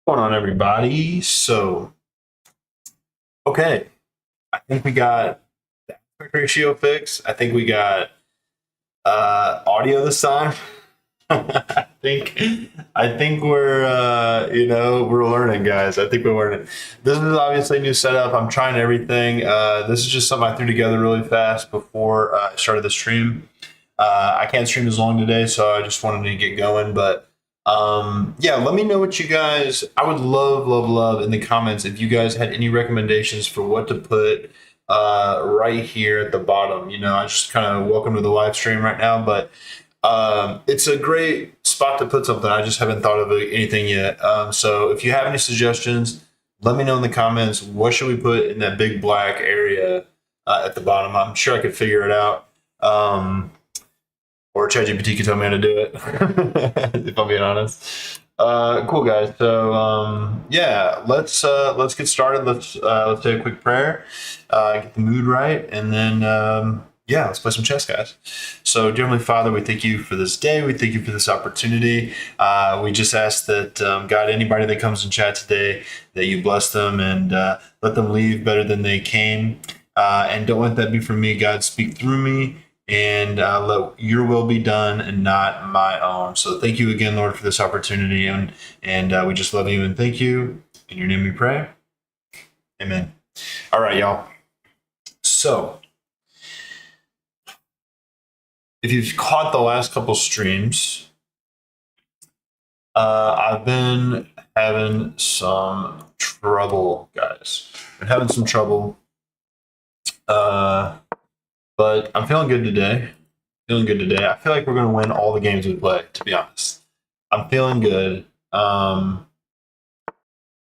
Going on, everybody? Okay, I think we got the aspect ratio fixed. I think we got audio this time. I think we're we're learning, guys. I think we're learning. This is obviously a new setup. I'm trying everything. This is just something I threw together really fast before I started the stream. I can't stream as long today, so I just wanted to get going. But yeah, let me know what you guys. I would love in the comments if you guys had any recommendations for what to put right here at the bottom. I just kind of welcome to the live stream right now, but it's a great spot to put something. I just haven't thought of anything yet. So if you have any suggestions, let me know in the comments. What should we put in that big black area at the bottom? I'm sure I could figure it out. Or ChatGPT could tell me how to do it, if I'm being honest. Cool, guys. So yeah, let's get started. Let's say a quick prayer, get the mood right, and then yeah, let's play some chess, guys. So, dear Heavenly Father, we thank you for this day. We thank you for this opportunity. We just ask that, God, anybody that comes in chat today, that you bless them and let them leave better than they came. And don't let that be from me, God. Speak through me and let your will be done and not my own. So thank you again, Lord, for this opportunity. And we just love you and thank you. In your name we pray. Amen. All right, y'all. So if you've caught the last couple streams, I've been having some trouble, guys. Been having some trouble. But I'm feeling good today. I feel like we're going to win all the games we play, to be honest. I'm feeling good. You know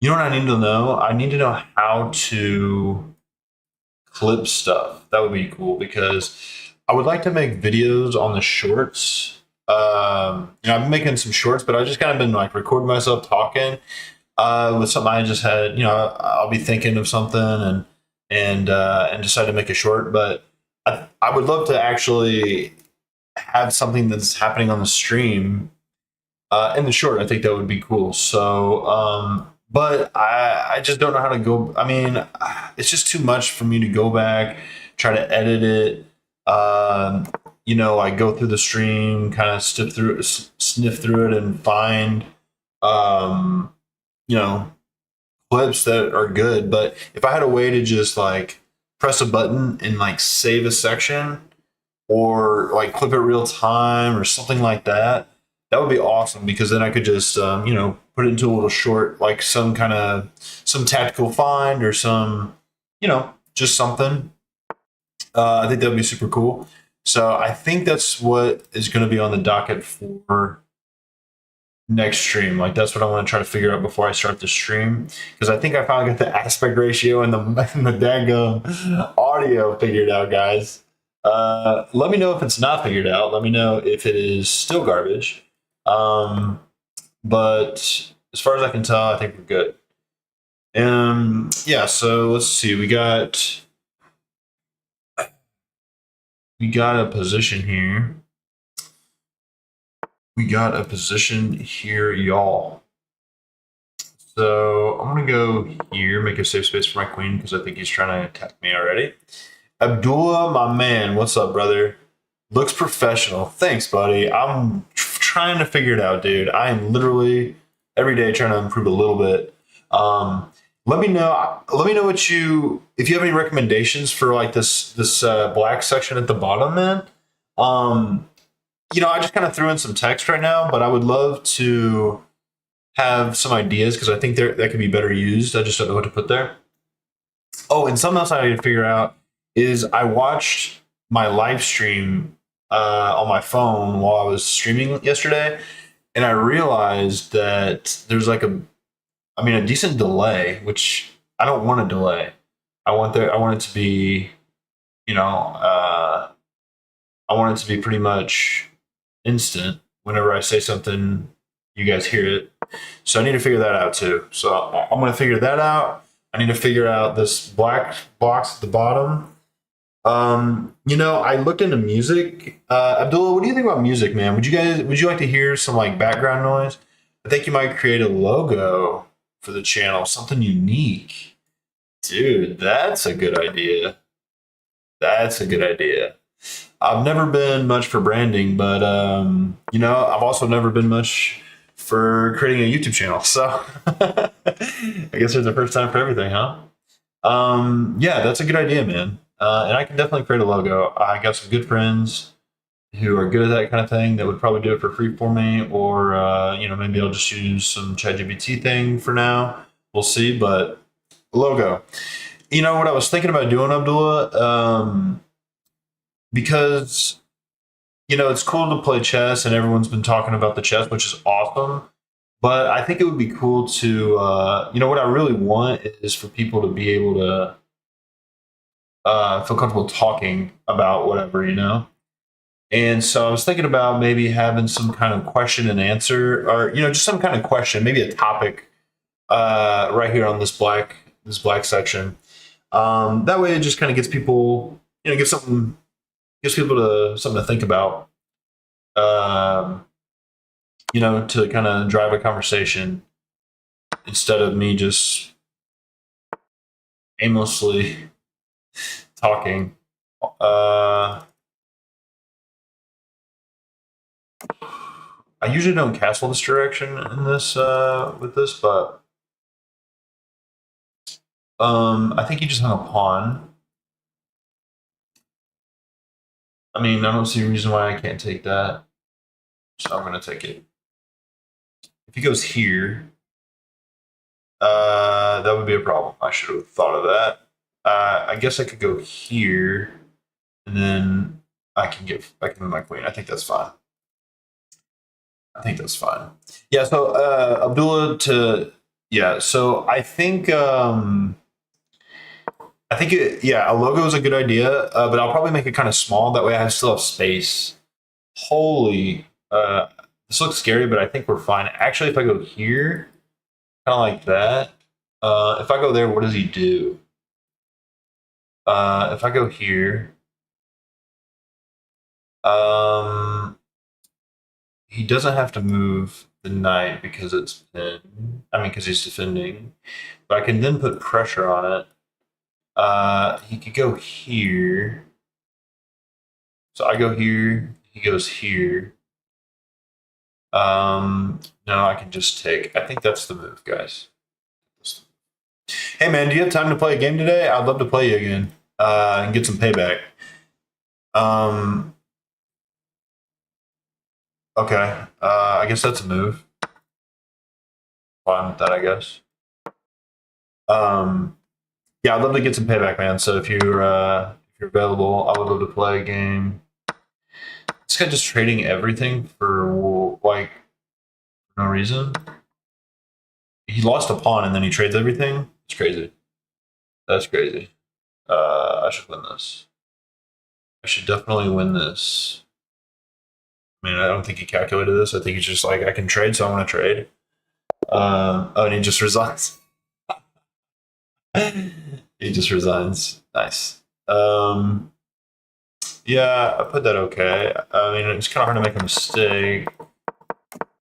what I need to know? I need to know how to clip stuff. That would be cool because I would like to make videos on the shorts. I've been making some shorts, but I've just kind of been like recording myself talking with something I just had. I'll be thinking of something and decide to make a short, but I would love to actually have something that's happening on the stream in the short. I think that would be cool. So, but I just don't know how to go. I mean, it's just too much for me to go back, try to edit it. I go through the stream, kind of sniff through it and find, clips that are good. But if I had a way to just like press a button and like save a section or like clip it real time or something like that, that would be awesome because then I could just, put it into a little short, like some tactical find or some, just something. I think that would be super cool. So I think that's what is going to be on the docket for next stream. Like that's what I want to try to figure out before I start the stream, because I think I finally got the aspect ratio and the daggum audio figured out, guys. Let me know if it's not figured out. Let me know if it is still garbage. But as far as I can tell, I think we're good. Yeah, so let's see. We got a position here. Y'all. So I'm going to go here, make a safe space for my queen because I think he's trying to attack me already. Abdullah, my man, what's up, brother? Looks professional. Thanks, buddy. I'm trying to figure it out, dude. I am literally every day trying to improve a little bit. Let me know if you have any recommendations for like this black section at the bottom, man. I just kind of threw in some text right now, but I would love to have some ideas because I think that could be better used. I just don't know what to put there. Oh, and something else I need to figure out is I watched my live stream on my phone while I was streaming yesterday, and I realized that there's like a decent delay, which I don't want a delay. I want it to be, I want it to be pretty much instant. Whenever I say something, you guys hear it. So I need to figure that out too. So I'm going to figure that out. I need to figure out this black box at the bottom. I looked into music. Abdullah, what do you think about music, man? Would you like to hear some like background noise? I think you might create a logo for the channel, something unique. Dude, that's a good idea. That's a good idea. I've never been much for branding, but I've also never been much for creating a YouTube channel. So I guess there's a first time for everything, huh? Yeah, that's a good idea, man. And I can definitely create a logo. I got some good friends who are good at that kind of thing that would probably do it for free for me, or maybe I'll just use some ChatGPT thing for now. We'll see, but logo. You know what I was thinking about doing, Abdullah? Because it's cool to play chess, and everyone's been talking about the chess, which is awesome. But I think it would be cool to, what I really want is for people to be able to feel comfortable talking about whatever. And so I was thinking about maybe having some kind of question and answer, or just some kind of question, maybe a topic, right here on this black section. That way, it just kind of gets people, gives people something to think about. Um, to kind of drive a conversation instead of me just aimlessly talking. I usually don't castle this direction in this with this, but I think you just hung a pawn. I mean, I don't see a reason why I can't take that, so I'm going to take it. If he goes here, that would be a problem. I should have thought of that. I guess I could go here, and then I can move my queen. I think that's fine. Yeah. So Abdullah yeah. So I think a logo is a good idea, but I'll probably make it kind of small. That way, I still have space. Holy, this looks scary, but I think we're fine. Actually, if I go here, kind of like that. If I go there, what does he do? If I go here, he doesn't have to move the knight because it's pinned. I mean, because he's defending. But I can then put pressure on it. He could go here. So I go here. He goes here. No, I can just take. I think that's the move, guys. Hey, man, do you have time to play a game today? I'd love to play you again and get some payback. Okay. I guess that's a move. Fine with that, I guess. Yeah, I'd love to get some payback, man. So if you're available, I would love to play a game. This guy just trading everything for like no reason. He lost a pawn and then he trades everything. It's crazy. That's crazy. I should win this. I should definitely win this. I mean, I don't think he calculated this. I think he's just like, I can trade, so I want to trade. And he just resigns. He just resigns. Nice. Yeah, I put that okay. I mean, it's kind of hard to make a mistake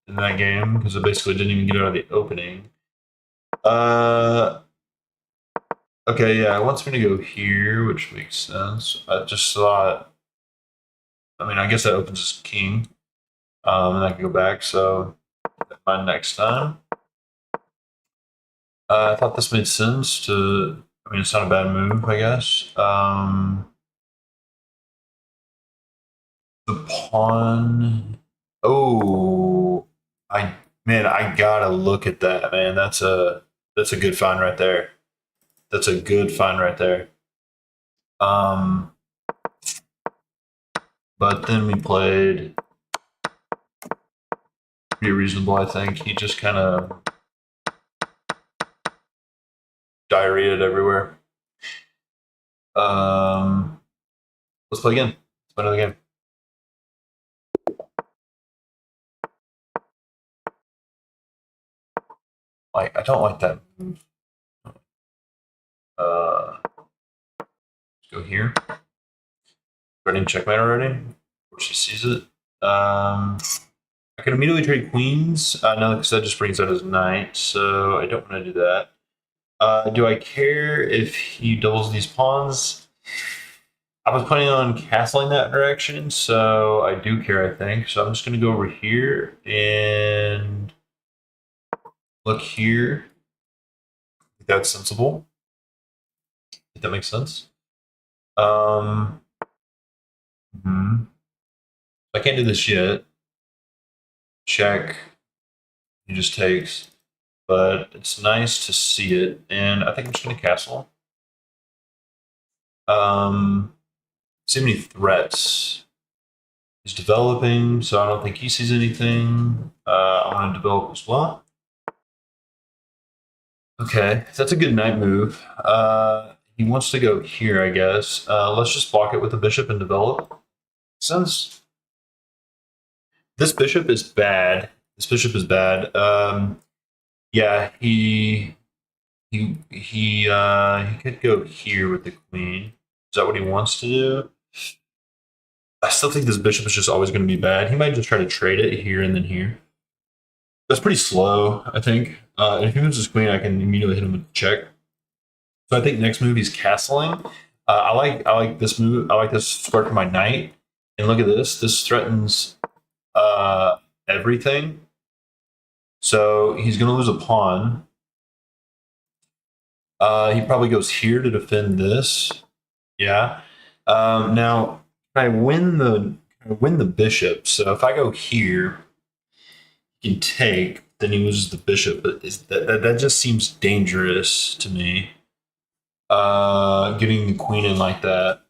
in that game because it basically didn't even get out of the opening. Okay, yeah, it wants me to go here, which makes sense. I just thought, I mean, I guess that opens as king. And I can go back, so my next time. I thought this made sense to, I mean, it's not a bad move, I guess. The pawn. Oh, I gotta look at that, man. That's a good find right there. That's a good find right there. But then we played pretty reasonable, I think. He just kind of diarrheaed everywhere. Let's play again. Let's play another game. I don't like that move. Let's go here. Running checkmate already. Or she sees it. I can immediately trade queens. No, because that just brings out his knight, so I don't want to do that. Do I care if he doubles these pawns? I was planning on castling that direction, so I do care, I think. So I'm just going to go over here and look here. I think that's sensible. I think that makes sense. Um, I can't do this yet. Check. He just takes. But it's nice to see it, and I think I'm just going to castle. See many threats. He's developing, so I don't think he sees anything. I want to develop as well. Okay, that's a good knight move. He wants to go here, I guess. Let's just block it with the bishop and develop. Since this bishop is bad, yeah, he could go here with the queen. Is that what he wants to do? I still think this bishop is just always going to be bad. He might just try to trade it here and then here. That's pretty slow, I think. And if he moves his queen, I can immediately hit him with the check. So I think next move he's castling. I like this move. I like this square for my knight. And look at this. This threatens everything. So he's going to lose a pawn. He probably goes here to defend this. Yeah. Now I win the bishop. So if I go here, he can take. Then he loses the bishop. But that just seems dangerous to me. Getting the queen in like that.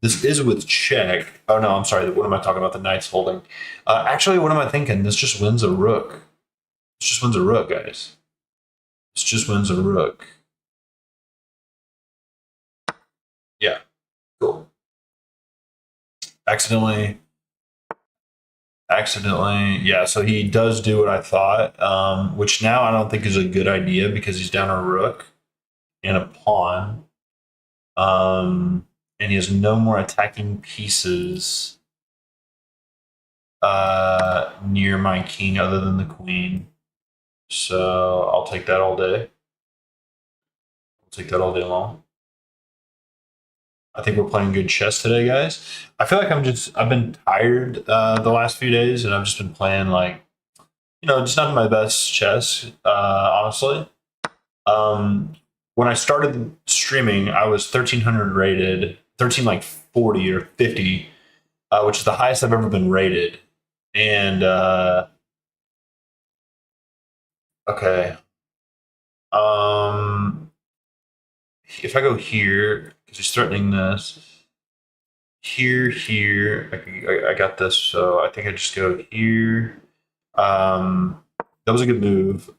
This is with check. Oh no, I'm sorry. What am I talking about? The knight's holding. Actually, what am I thinking? This just wins a rook. This just wins a rook, guys. This just wins a rook. Yeah, cool. Accidentally. Yeah, so he does do what I thought, which now I don't think is a good idea because he's down a rook and a pawn. And he has no more attacking pieces near my king other than the queen. So I'll take that all day. I'll take that all day long. I think we're playing good chess today, guys. I feel like I've been tired the last few days, and I've just been playing like, just not my best chess, honestly. When I started streaming, I was 1300 rated, 13 like 40 or 50, which is the highest I've ever been rated. And okay, if I go here, because he's threatening this, here, I got this, so I think I just go here. That was a good move.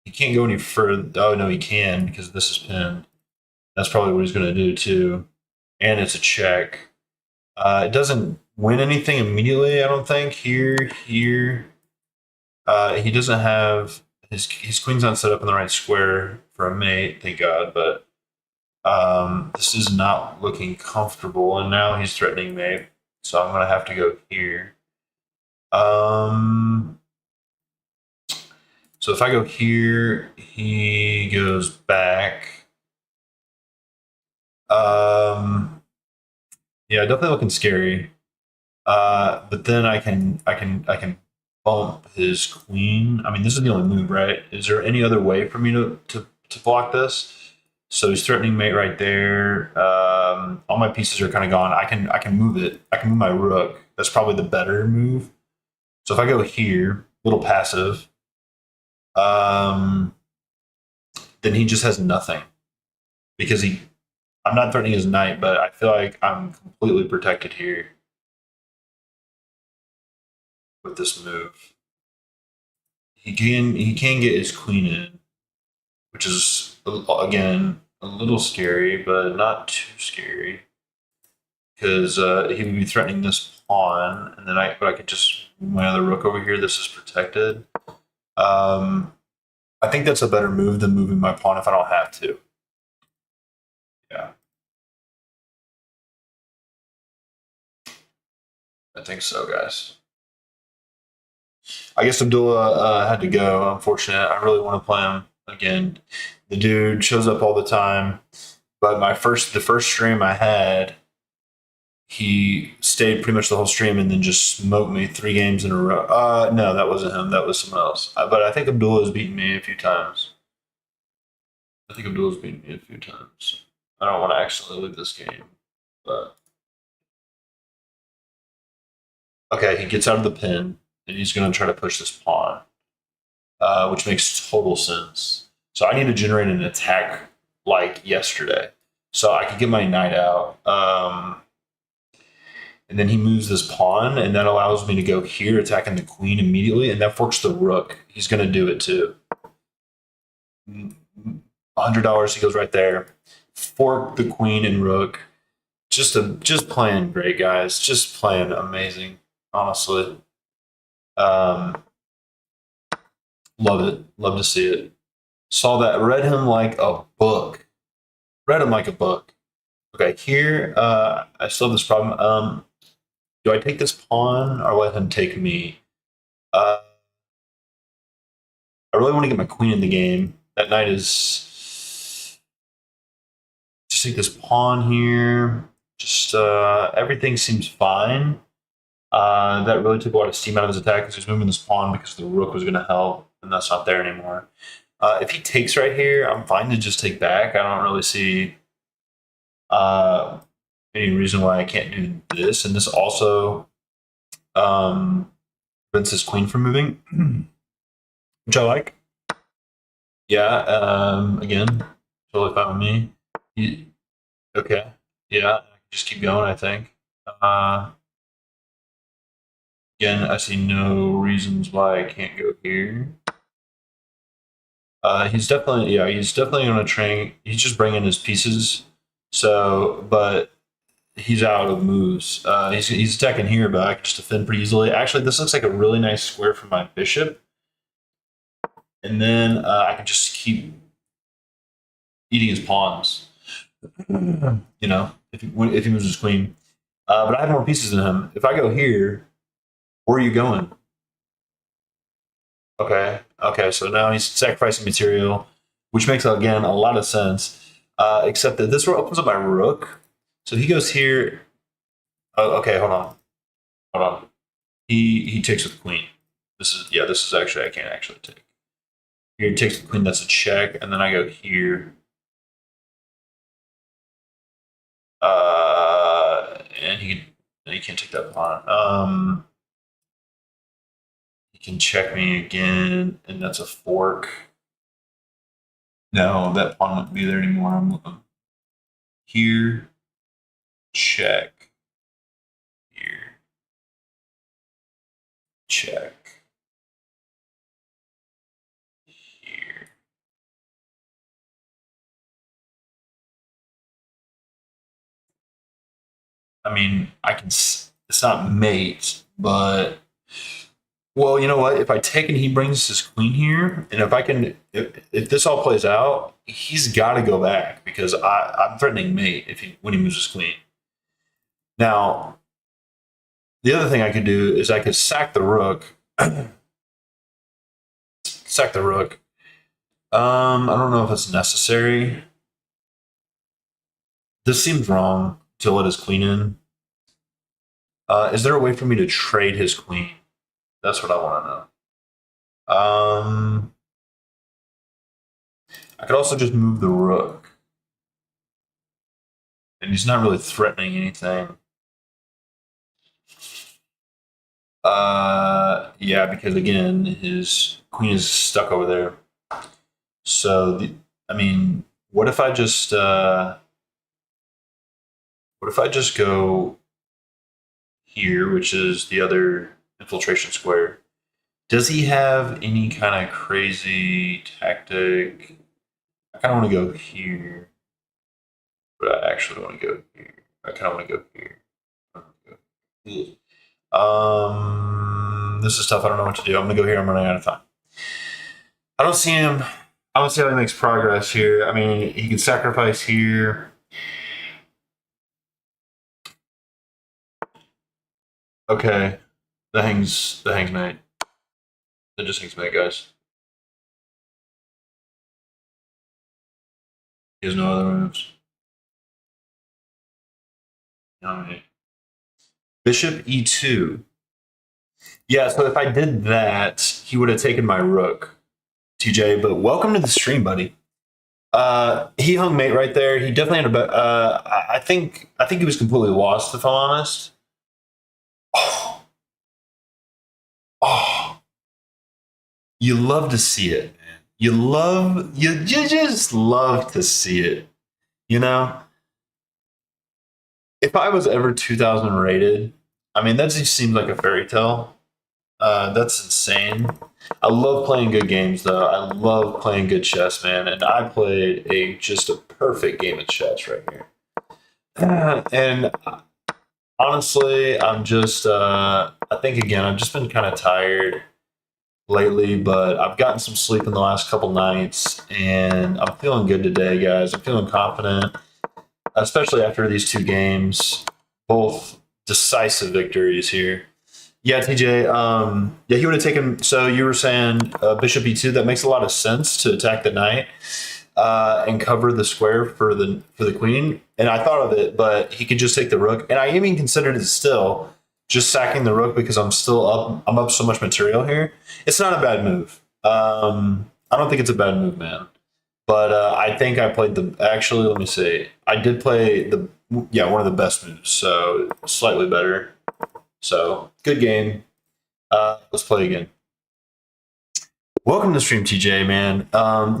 He can't go any further. Oh no, he can because this is pinned. That's probably what he's going to do too, and it's a check. It doesn't win anything immediately. I don't think here. He doesn't have his queen's not set up in the right square for a mate, thank God. But this is not looking comfortable, and now he's threatening mate, so I'm gonna have to go here. So if I go here, he goes back. Yeah, definitely looking scary. But then I can bump his queen. I mean, this is the only move, right? Is there any other way for me to block this? So he's threatening mate right there. All my pieces are kind of gone. I can move it. I can move my rook. That's probably the better move. So if I go here, little passive, then he just has nothing because I'm not threatening his knight, but I feel like I'm completely protected here with this move. He can get his queen in, which is again a little scary, but not too scary because he would be threatening this pawn, and then I could just move my other rook over here. This is protected. I think that's a better move than moving my pawn if I don't have to. Yeah, I think so, guys. I guess Abdullah had to go. Unfortunate. I really want to play him again. The dude shows up all the time. But the first stream I had, he stayed pretty much the whole stream and then just smoked me 3 games in a row. No, that wasn't him. That was someone else. But I think Abdullah's beaten me a few times. I think Abdullah's beaten me a few times. I don't want to actually leave this game, but okay, he gets out of the pin and he's going to try to push this pawn, which makes total sense. So I need to generate an attack like yesterday, so I could get my knight out. And then he moves this pawn, and that allows me to go here, attacking the queen immediately, and that forks the rook. He's going to do it too. $100, he goes right there. Fork the queen and rook. Just playing great, guys. Just playing amazing, honestly. Love it. Love to see it. Saw that. Read him like a book. Read him like a book. Okay, here I still have this problem. Do I take this pawn or let him take me? I really want to get my queen in the game. That knight is just take this pawn here. Just everything seems fine. That really took a lot of steam out of his attack because he's moving this pawn because the rook was going to help, and that's not there anymore. If he takes right here, I'm fine to just take back. I don't really see any reason why I can't do this. And this also prevents his queen from moving, which I like. Yeah, again, totally fine with me. Okay, yeah, just keep going, I think. Again, I see no reasons why I can't go here. He's definitely going to train. He's just bringing his pieces. So, but he's out of moves. He's attacking here, but I can just defend pretty easily. Actually, this looks like a really nice square for my bishop. And then I can just keep eating his pawns. You know, if he moves his queen. But I have more pieces than him. If I go here, where are you going? Okay. Okay. So now he's sacrificing material, which makes again a lot of sense. Except that this opens up my rook. So he goes here. Oh, okay. Hold on. Hold on. He takes with the queen. This is actually I can't actually take. Here he takes the queen. That's a check, and then I go here. And he can't take that pawn. He can check me again, and that's a fork. No, that pawn wouldn't be there anymore. I'm here, check. Here, check. Here. I mean, I can. It's not mate, but well, you know what? If I take and he brings his queen here, and if this all plays out, he's got to go back because I'm threatening mate when he moves his queen. Now, the other thing I could do is I could sack the rook. Sack the rook. I don't know if it's necessary. This seems wrong to let his queen in. Is there a way for me to trade his queen? That's what I want to know. I could also just move the rook. And he's not really threatening anything. Yeah, because again, his queen is stuck over there. So, what if I just go here, which is the other infiltration square? Does he have any kind of crazy tactic? I kind of want to go here, but I actually want to go here. I kind of want to go here. This is tough. I don't know what to do. I'm gonna go here. I'm running out of time. I don't see him. I don't see how he makes progress here. I mean, he can sacrifice here. Okay, the hangs mate. That just makes me, guys. He has no other moves. Alright. Bishop e2. Yeah, so if I did that, he would have taken my rook, TJ. But welcome to the stream, buddy. He hung mate right there. He definitely had a bet. I think he was completely lost, if I'm honest. Oh, oh, you love to see it, man. You just love to see it. You know, if I was ever 2000 rated, I mean that just seems like a fairy tale. That's insane. I love playing good games, though. I love playing good chess, man. And I played just a perfect game of chess right here. And honestly, I think again, I've just been kind of tired lately, but I've gotten some sleep in the last couple nights, and I'm feeling good today, guys. I'm feeling confident, especially after these two games, both decisive victories here. Yeah, TJ. Yeah, he would have taken. So you were saying Bishop E2. That makes a lot of sense to attack the knight and cover the square for the queen. And I thought of it, but he could just take the rook. And I even considered it still just sacking the rook because I'm still up. I'm up so much material here. It's not a bad move. I don't think it's a bad move, man. But I think I played the. Actually, let me see. I did play the. Yeah, one of the best moves. So slightly better. So good game. Let's play again. Welcome to the stream, TJ. Man,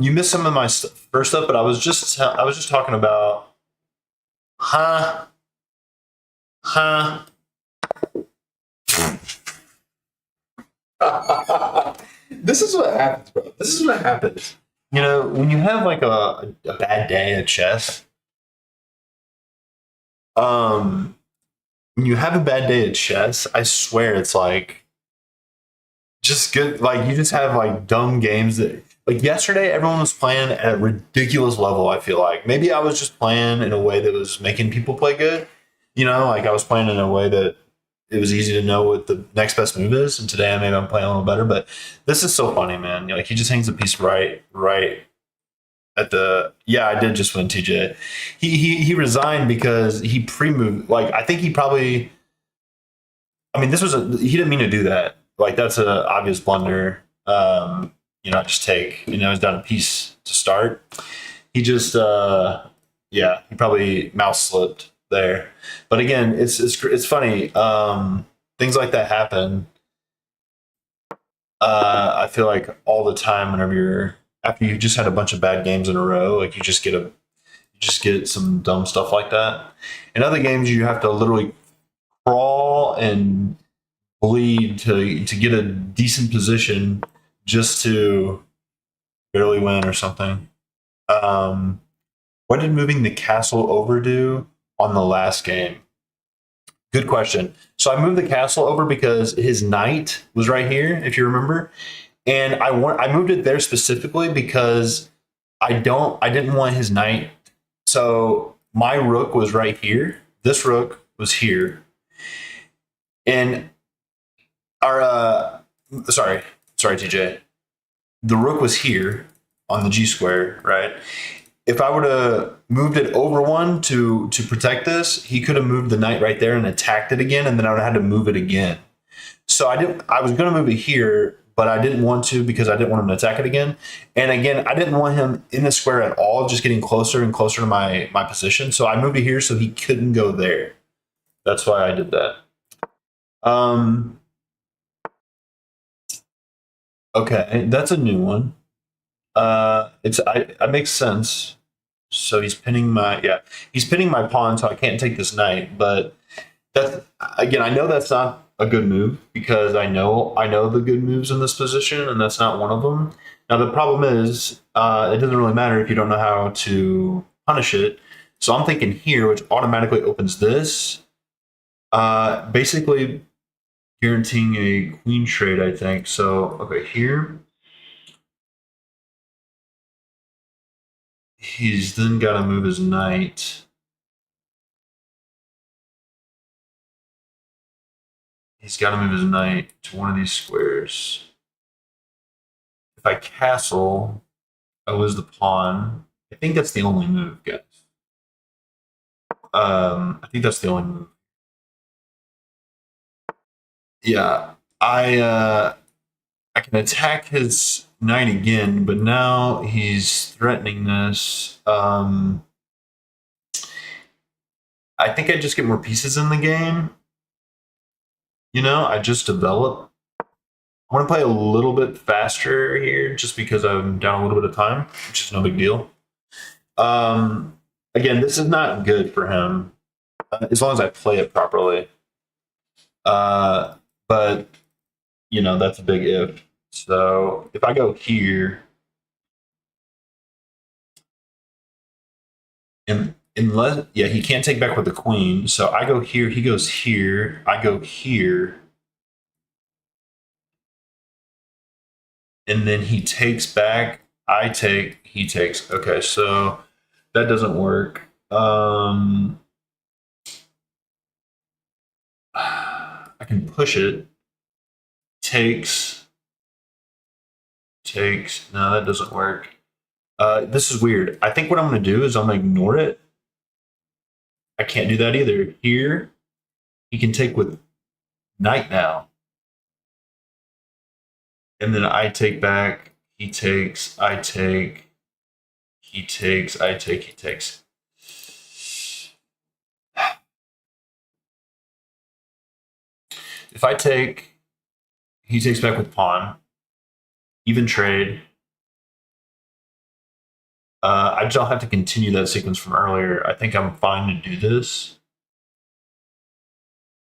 you missed some of my first stuff, but I was just talking about, huh, huh. This is what happens, bro. This is what happens. You know, when you have like a bad day at chess, um, when you have a bad day at chess, I swear it's like just good. Like you just have like dumb games that like yesterday everyone was playing at a ridiculous level. I feel like maybe I was just playing in a way that was making people play good. You know, like I was playing in a way that it was easy to know what the next best move is. And today maybe I'm playing a little better. But this is so funny, man. Like he just hangs a piece right at the. Yeah, I did just win, TJ. He resigned because he pre-moved. Like I think he probably. I mean, he didn't mean to do that. Like that's an obvious blunder. Just take, he's down a piece to start. He just, yeah, he probably mouse slipped there. But again, it's funny. Things like that happen. I feel like all the time whenever after you just had a bunch of bad games in a row, like you just get some dumb stuff like that. In other games, you have to literally crawl and bleed to get a decent position just to barely win or something. Um, what did moving the castle over do on the last game? Good question. So I moved the castle over because his knight was right here, if you remember, and I moved it there specifically because I didn't want his knight. So my rook was right here. This rook was here, and our sorry TJ. The rook was here on the G square, right? If I would have moved it over one to protect this, he could have moved the knight right there and attacked it again, and then I would have had to move it again. So I didn't. I was going to move it here, but I didn't want to because I didn't want him to attack it again. And again, I didn't want him in the square at all, just getting closer and closer to my position. So I moved it here so he couldn't go there. That's why I did that. Um. Okay, that's a new one. It makes sense. So he's pinning my pawn, so I can't take this knight. But that's again, I know that's not a good move because I know the good moves in this position, and that's not one of them. Now the problem is, it doesn't really matter if you don't know how to punish it. So I'm thinking here, which automatically opens this, basically guaranteeing a queen trade. I think so. Okay, here he's then got to move his knight. He's got to move his knight to one of these squares. if I castle, I lose the pawn. I think that's the only move, guys. I think that's the only move. Yeah, I can attack his knight again, but now he's threatening this. I think I just get more pieces in the game. You know, I just develop. I want to play a little bit faster here just because I'm down a little bit of time, which is no big deal. Again, this is not good for him as long as I play it properly. But, you know, that's a big if. So if I go here, and unless, yeah, he can't take back with the queen. So I go here, he goes here, I go here. And then he takes back, I take, he takes. Okay, so that doesn't work. I can push it. Takes. No, that doesn't work. This is weird. I think what I'm going to do is I'm going to ignore it. I can't do that either. Here, he can take with knight now. And then I take back. He takes. I take. He takes. I take. He takes. If I take, he takes back with pawn. Even trade. I don't have to continue that sequence from earlier. I think I'm fine to do this.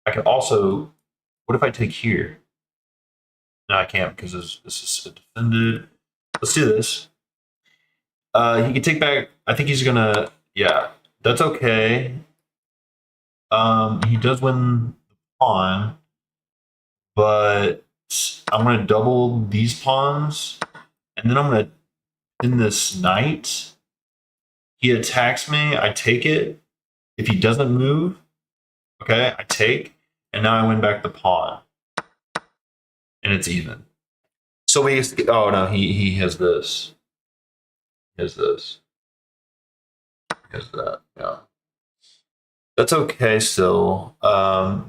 I can also. What if I take here? No, I can't because this is defended. Let's do this. He can take back. I think he's gonna. Yeah, that's okay. He does win the pawn, but I'm gonna double these pawns, and then I'm gonna pin this knight. He attacks me. I take it. If he doesn't move, okay, I take, and now I win back the pawn, and it's even. So we. Oh no, he has this. He has this. He has that. Yeah. That's okay still,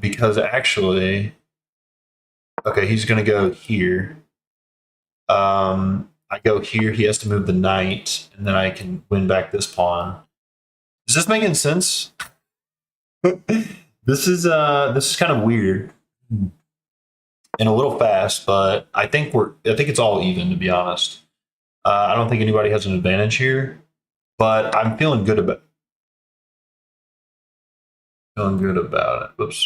because actually, okay, he's gonna go here. I go here. He has to move the knight, and then I can win back this pawn. Is this making sense? This is kind of weird and a little fast, but I think it's all even, to be honest. I don't think anybody has an advantage here, but I'm feeling good about it. Whoops.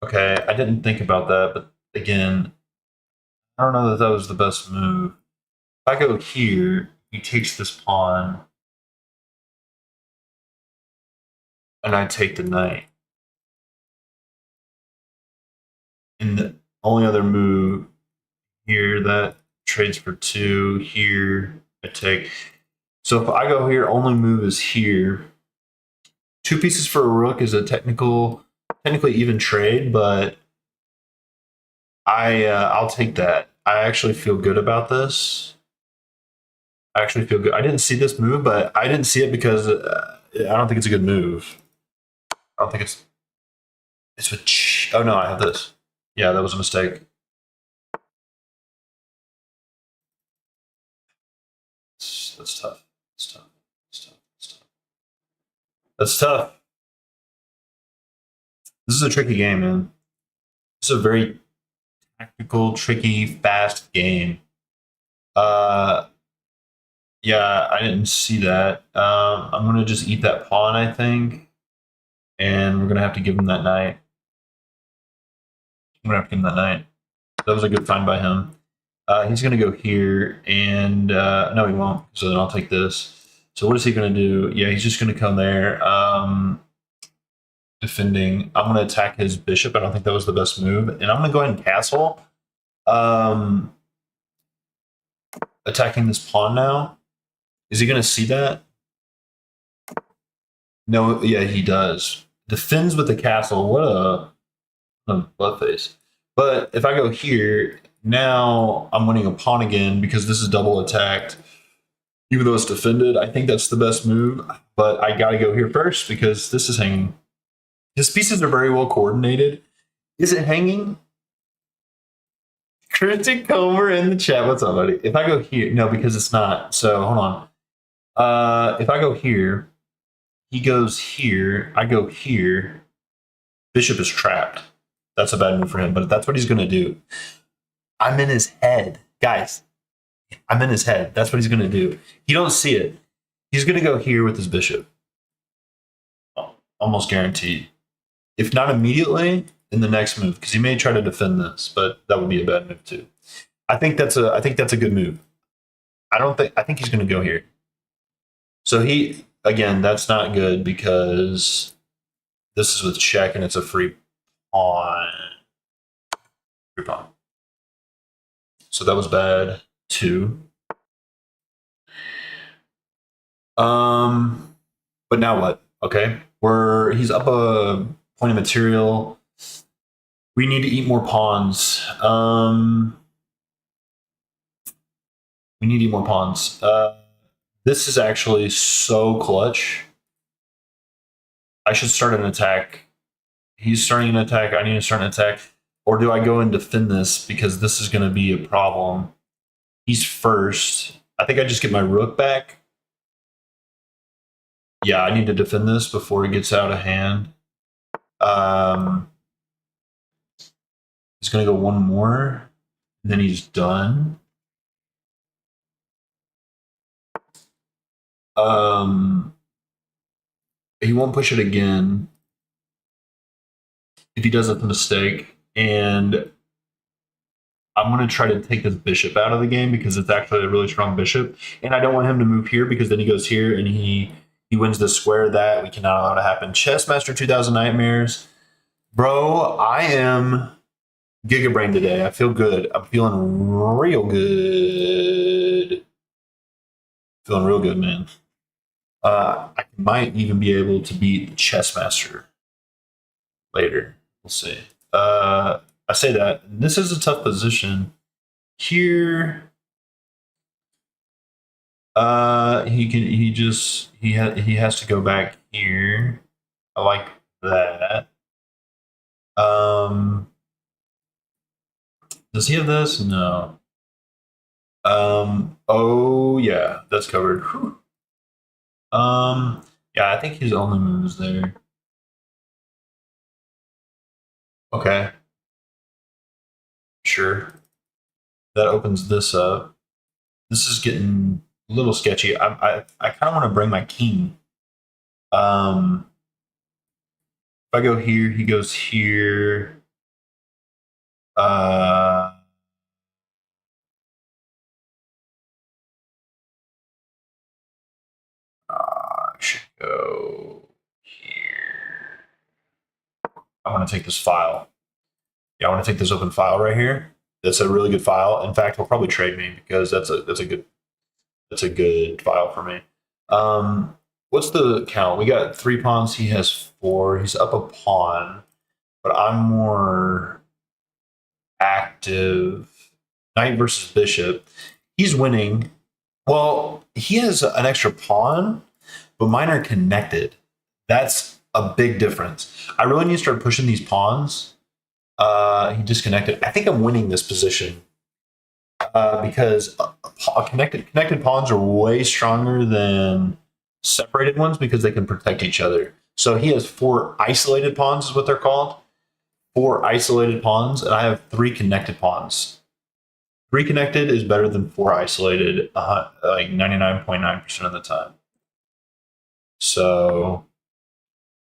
Okay, I didn't think about that, but again, I don't know that that was the best move. If I go here, he takes this pawn, and I take the knight. And the only other move here that trades for 2. Here, I take. So if I go here, only move is here. 2 pieces for a rook is a technically even trade, but I'll take that. I actually feel good about this. I actually feel good. I didn't see this move, but I didn't see it because I don't think it's a good move. I don't think it's with. Oh no, I have this. Yeah, that was a mistake. That's tough. That's tough. That's tough. That's tough. That's tough. This is a tricky game, man. This is a very tactical, tricky, fast game. Yeah, I didn't see that. I'm gonna just eat that pawn, I think, and we're gonna have to give him that knight. I'm gonna have to give him that knight. That was a good find by him. He's gonna go here, and no, he won't. So then I'll take this. So what is he gonna do? Yeah, he's just gonna come there. Defending. I'm gonna attack his bishop. I don't think that was the best move, and I'm gonna go ahead and castle. Attacking this pawn now. Is he gonna see that? No, yeah, he does. Defends with the castle. What a butt face. But if I go here, now I'm winning a pawn again because this is double attacked. Even though it's defended, I think that's the best move. But I got to go here first because this is hanging. His pieces are very well coordinated. Is it hanging? Christian Comer in the chat. What's up, buddy? If I go here, no, because it's not. So hold on. If I go here, he goes here. I go here. Bishop is trapped. That's a bad move for him, but that's what he's going to do. I'm in his head, guys. I'm in his head. That's what he's going to do. You don't see it. He's going to go here with his bishop. Almost guaranteed. If not immediately, in the next move, because he may try to defend this, but that would be a bad move too. I think that's a good move. I think he's going to go here. So he, again, that's not good because this is with check and it's a free pawn. Free pawn. So that was bad too. But now what? Okay, he's up a point of material. We need to eat more pawns. We need to eat more pawns. This is actually so clutch. I should start an attack. He's starting an attack. I need to start an attack. Or do I go and defend this because this is going to be a problem? He's first. I think I just get my rook back. Yeah, I need to defend this before it gets out of hand. He's going to go one more. And then he's done. He won't push it again if he does a mistake. And I'm going to try to take this bishop out of the game because it's actually a really strong bishop. And I don't want him to move here because then he goes here and he wins the square. That we cannot allow to happen. Chessmaster 2000 Nightmares. Bro, I am Gigabrain today. I feel good. I'm feeling real good. Feeling real good, man. I might even be able to beat the Chessmaster later. We'll see. I say that. This is a tough position. Here, he has to go back here. I like that. Does he have this? No. Oh yeah, that's covered. Whew. Yeah, I think his only move is there. Okay. Sure. That opens this up. This is getting a little sketchy. I kind of want to bring my king. If I go here, he goes here. I should go here. I want to take this file. Yeah, I want to take this open file right here. That's a really good file. In fact, he'll probably trade me because that's a good file for me. What's the count? We got 3 pawns. He has 4. He's up a pawn, but I'm more active. Knight versus bishop. He's winning. Well, he has an extra pawn, but mine are connected. That's a big difference. I really need to start pushing these pawns. He disconnected. I think I'm winning this position because connected pawns are way stronger than separated ones because they can protect each other. So he has 4 isolated pawns, is what they're called. 4 isolated pawns, and I have 3 connected pawns. 3 connected is better than 4 isolated, like 99.9% of the time. So,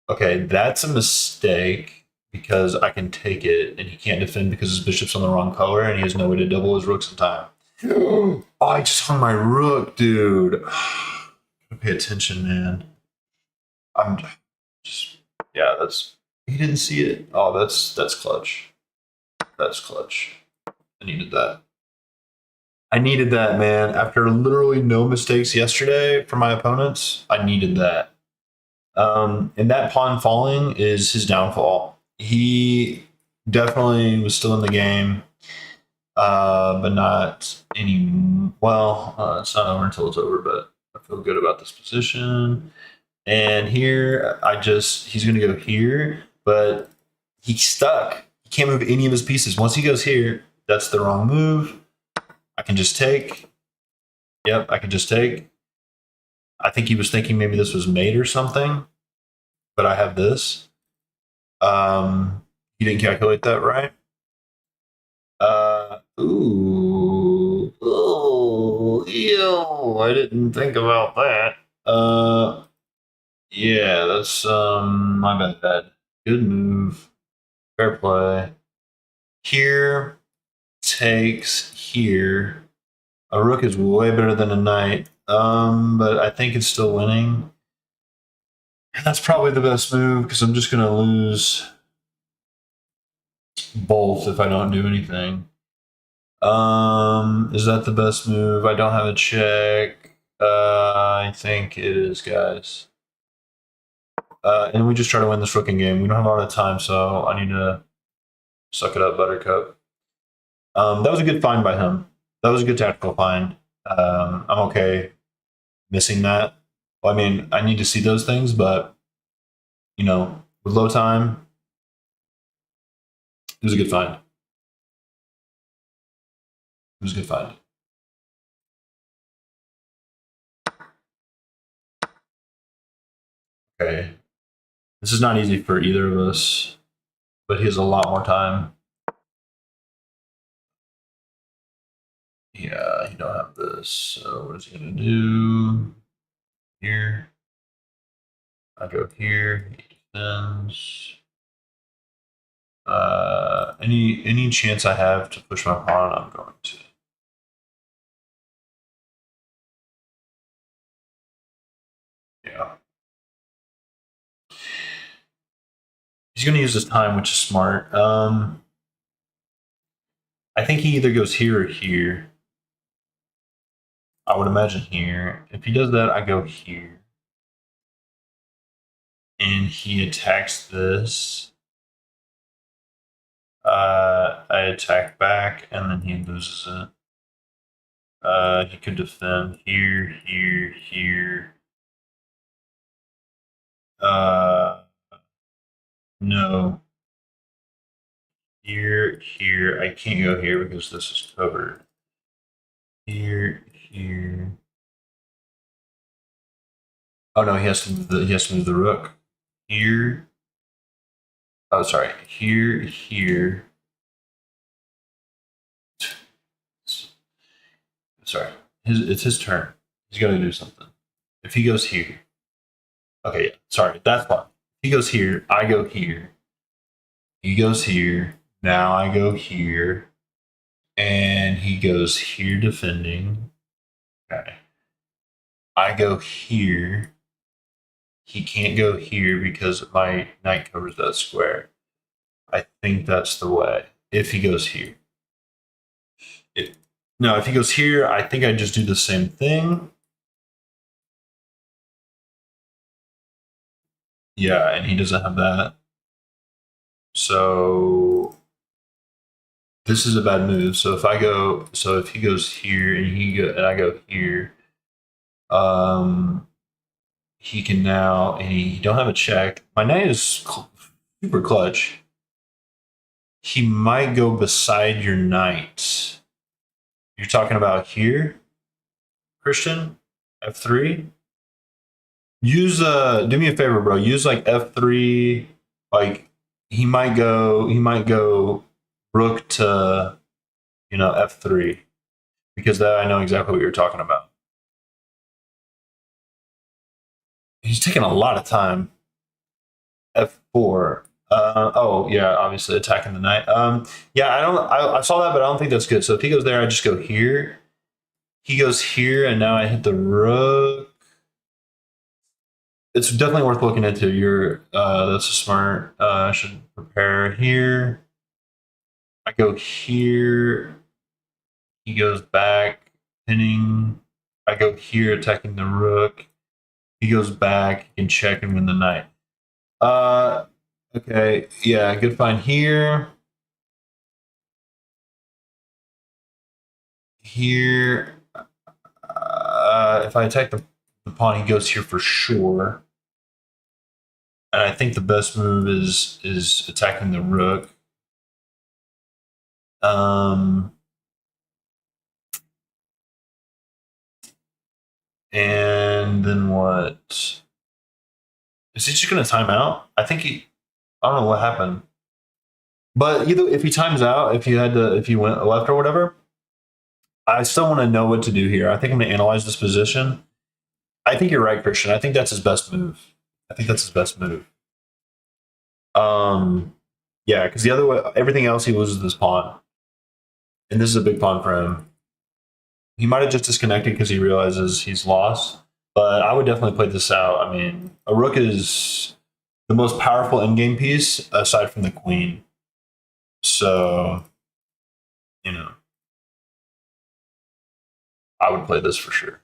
okay, that's a mistake because I can take it, and he can't defend because his bishop's on the wrong color, and he has no way to double his rooks in time. Oh, I just hung my rook, dude. Pay attention, man. I'm just, yeah, he didn't see it. Oh, that's clutch. That's clutch. I needed that. I needed that, man. After literally no mistakes yesterday from my opponents, I needed that. And that pawn falling is his downfall. He definitely was still in the game. but not any. Well, it's not over until it's over, but I feel good about this position. And here, he's going to go here, but he's stuck. He can't move any of his pieces. Once he goes here, that's the wrong move. I can just take. Yep, I can just take. I think he was thinking maybe this was mate or something, but I have this. He didn't calculate that right. Ew, I didn't think about that. Yeah, that's my bad. Good move, fair play. Here takes here. A rook is way better than a knight, but I think it's still winning. That's probably the best move because I'm just gonna lose both if I don't do anything. Is that the best move? I don't have a check. I think it is, guys. And we just try to win this fucking game. We don't have a lot of time, so I need to suck it up, Buttercup. That was a good find by him. That was a good tactical find. I'm okay missing that. Well, I mean, I need to see those things, but with low time, it was a good find. It was a good find. Okay. This is not easy for either of us, but he has a lot more time. Yeah, he don't have this. So what is he gonna do? Here. I go here. He defends. Any chance I have to push my pawn, I'm going to. Yeah. He's going to use his time, which is smart. I think he either goes here or here. I would imagine here. If he does that, I go here. And he attacks this. I attack back, and then he loses it. He could defend here, here, here. No. Here, here. I can't go here because this is covered. Here, here. Oh no, he has to move the rook. Here. Oh, sorry. Here, here. Sorry. It's his turn. He's got to do something. If he goes here. Okay, yeah. Sorry, that's fine. He goes here. I go here. He goes here. Now I go here. And he goes here defending. Okay. I go here. He can't go here because my knight covers that square. I think that's the way. If he goes here. No, if he goes here, I think I just do the same thing. Yeah, and he doesn't have that. So this is a bad move. So if he goes here and I go here, he can now, and he don't have a check. My knight is super clutch. He might go beside your knight. You're talking about here, Christian? F3? Use do me a favor, bro. Use like F3. Like he might go rook to F3. Because that I know exactly what you're talking about. He's taking a lot of time. F4. Oh yeah, obviously attacking the knight. Yeah, I saw that, but I don't think that's good. So if he goes there, I just go here. He goes here, and now I hit the rook. It's definitely worth looking into. That's a smart. I should prepare here. I go here. He goes back, pinning. I go here, attacking the rook. He goes back, he can check and win the knight. Okay, yeah, good find here. here. If I attack the pawn, he goes here for sure. And I think the best move is attacking the rook. And then what? Is he just going to time out? I think he. I don't know what happened. But either if he times out, if he went left or whatever, I still want to know what to do here. I think I'm going to analyze this position. I think you're right, Christian. I think that's his best move. I think that's his best move. Yeah, because the other way, everything else he loses this pawn, and this is a big pawn for him. He might have just disconnected because he realizes he's lost. But I would definitely play this out. I mean, a rook is the most powerful endgame piece aside from the queen. So, you know, I would play this for sure.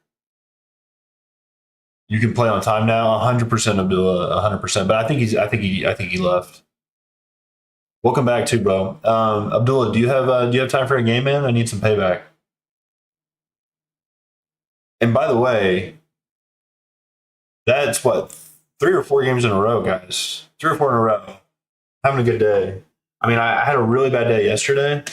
You can play on time now, 100% Abdullah, 100%. But I think he left. Welcome back too, bro. Abdullah, do you have time for a game, man? I need some payback. And by the way, that's what 3 or 4 games in a row, guys. 3 or 4 in a row. Having a good day. I mean, I had a really bad day yesterday.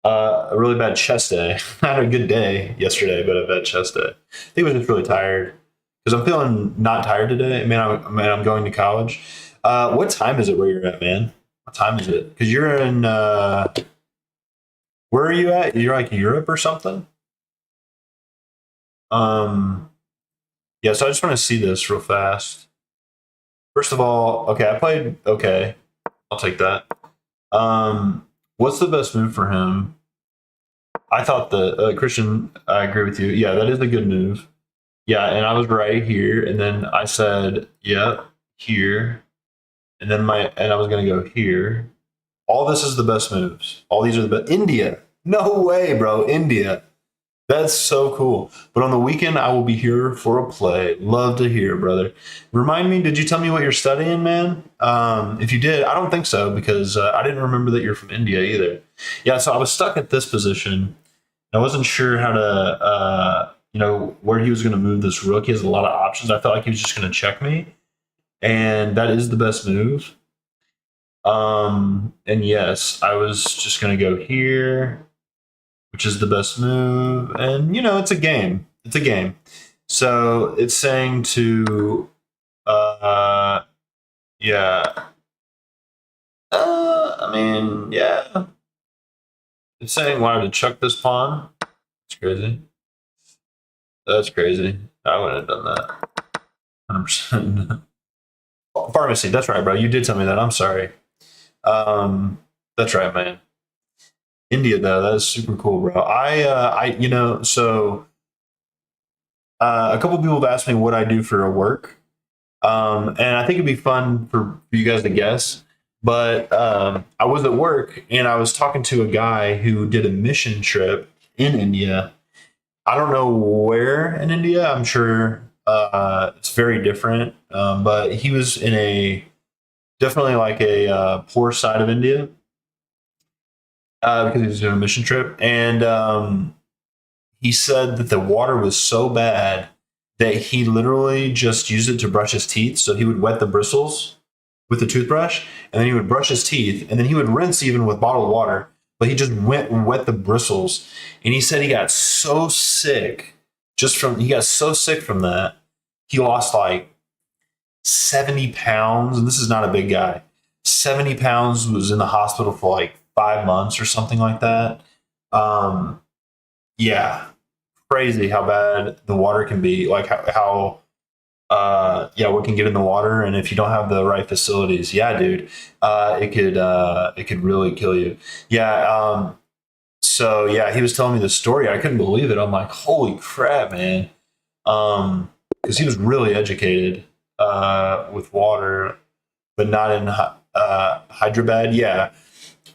A really bad chest day. I had a good day yesterday, but a bad chest day. I think I was just really tired because I'm feeling not tired today. I'm going to college. What time is it where you're at, man? What time is it? Because you're in. Where are you at? You're like Europe or something. Yeah, so I just want to see this real fast. First of all, okay, I played okay. I'll take that. What's the best move for him? I thought the Christian, I agree with you. Yeah, that is a good move. Yeah, and I was right here, and then I said, yeah, here, and then I was gonna go here. All this is the best moves. All these are the best. India, no way, bro. India. That's so cool. But on the weekend, I will be here for a play. Love to hear, brother. Remind me, did you tell me what you're studying, man? If you did, I don't think so because I didn't remember that you're from India either. Yeah, so I was stuck at this position. I wasn't sure how to, where he was going to move this rook. He has a lot of options. I felt like he was just going to check me. And that is the best move. And yes, I was just going to go here, which is the best move. And, it's a game. It's a game. So it's saying to, yeah. Yeah. It's saying why to chuck this pawn. It's crazy. That's crazy. I wouldn't have done that. 100%. Pharmacy. That's right, bro. You did tell me that. I'm sorry. That's right, man. India though, that is super cool, bro. A couple people have asked me what I do for work, and I think it'd be fun for you guys to guess. But I was at work and I was talking to a guy who did a mission trip in India. I don't know where in India. I'm sure it's very different, but he was in definitely like a poor side of India. Because he was doing a mission trip, and he said that the water was so bad that he literally just used it to brush his teeth. So he would wet the bristles with the toothbrush, and then he would brush his teeth, and then he would rinse even with bottled water. But he just went and wet the bristles, and he said he got so sick from that. He lost like 70 pounds, and this is not a big guy. 70 pounds, was in the hospital for like 5 months or something like that. Yeah, crazy how bad the water can be. Like what can get in the water, and if you don't have the right facilities, yeah, dude, it could really kill you. Yeah. So yeah, he was telling me the story. I couldn't believe it. I'm like, holy crap, man. Because he was really educated with water, but not in Hyderabad. Yeah.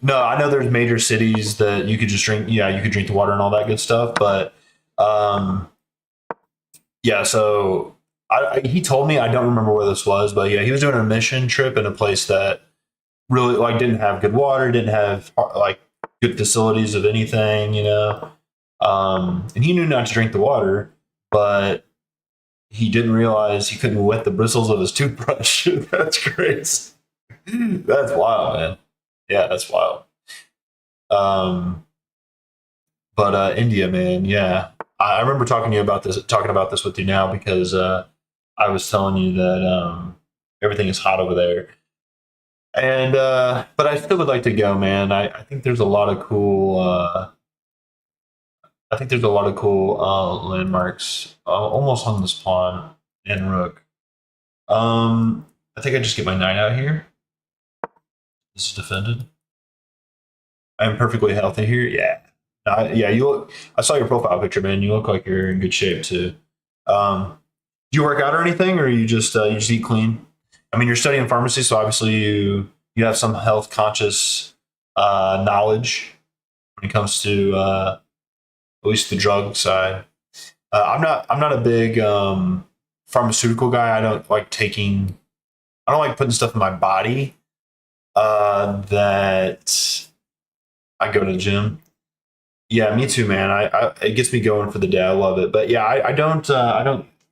No, I know there's major cities that you could just drink. Yeah, you could drink the water and all that good stuff. But yeah, so he told me, I don't remember where this was, but yeah, he was doing a mission trip in a place that really like didn't have good water, didn't have like good facilities of anything. And he knew not to drink the water, but he didn't realize he couldn't wet the bristles of his toothbrush. That's crazy. That's wild, man. Yeah, that's wild. Um, but India, man, yeah. I remember talking about this with you now because I was telling you that everything is hot over there. And but I still would like to go, man. I think there's a lot of cool I think there's a lot of cool landmarks almost on this pond and Rook. I think I just get my knight out here. This is defended. I'm perfectly healthy here. Yeah. Yeah, you look. I saw your profile picture, man. You look like you're in good shape too. Um, do you work out or anything, or you just eat clean? I mean, you're studying pharmacy, so obviously you have some health conscious knowledge when it comes to at least the drug side. I'm not a big pharmaceutical guy. I don't like taking. I don't like putting stuff in my body that I go to the gym. Yeah, me too, man. It gets me going for the day. I love it. But yeah, I don't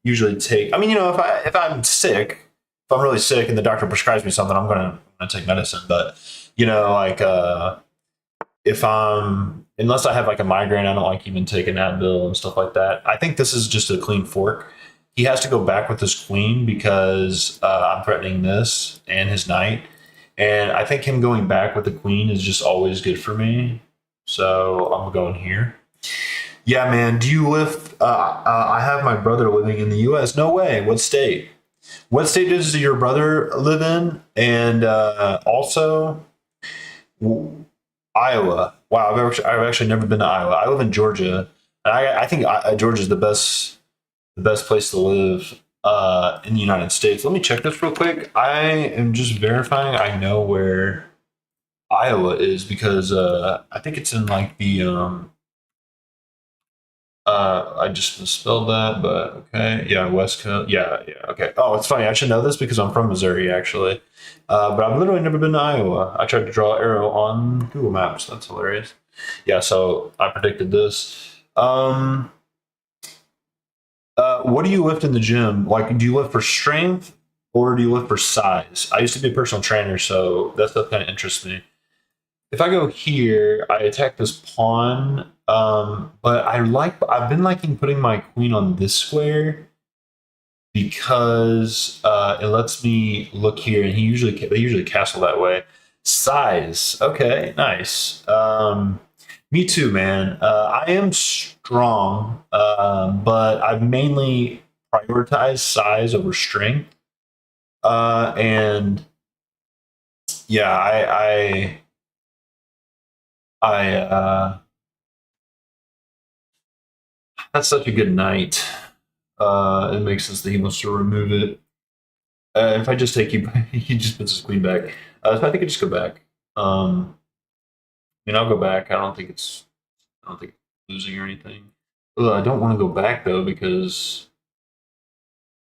usually take. I mean, if I'm sick, if I'm really sick and the doctor prescribes me something, gonna take medicine. But like if I'm unless I have like a migraine, I don't like even taking Advil and stuff like that. I think this is just a clean fork. He has to go back with his queen because I'm threatening this and his knight. And I think him going back with the queen is just always good for me. So I'm going here. Yeah, man. Do you live? I have my brother living in the U.S. No way. What state? What state does your brother live in? And also Iowa. Wow, I've actually never been to Iowa. I live in Georgia. And I think Georgia is the best place to live in the United States. Let me check this real quick. I am just verifying I know where Iowa is because I think it's in like the I just misspelled that, but okay. Yeah, West Coast. Yeah, yeah, okay. Oh, it's funny. I should know this because I'm from Missouri actually. But I've literally never been to Iowa. I tried to draw an arrow on Google Maps. That's hilarious. Yeah, so I predicted this. What do you lift in the gym? Like, do you lift for strength or do you lift for size? I used to be a personal trainer, so that stuff kind of interests me. If I go here, I attack this pawn. But I've been liking putting my queen on this square because it lets me look here, and they usually castle that way. Size, okay, nice. Me too, man. I am strong, but I've mainly prioritized size over strength. And yeah, I that's such a good knight. It makes sense that he wants to remove it. If I just take you, he just puts his queen back. So I think I just go back. I mean, I'll go back. I don't think it's losing or anything. Ugh, I don't want to go back though because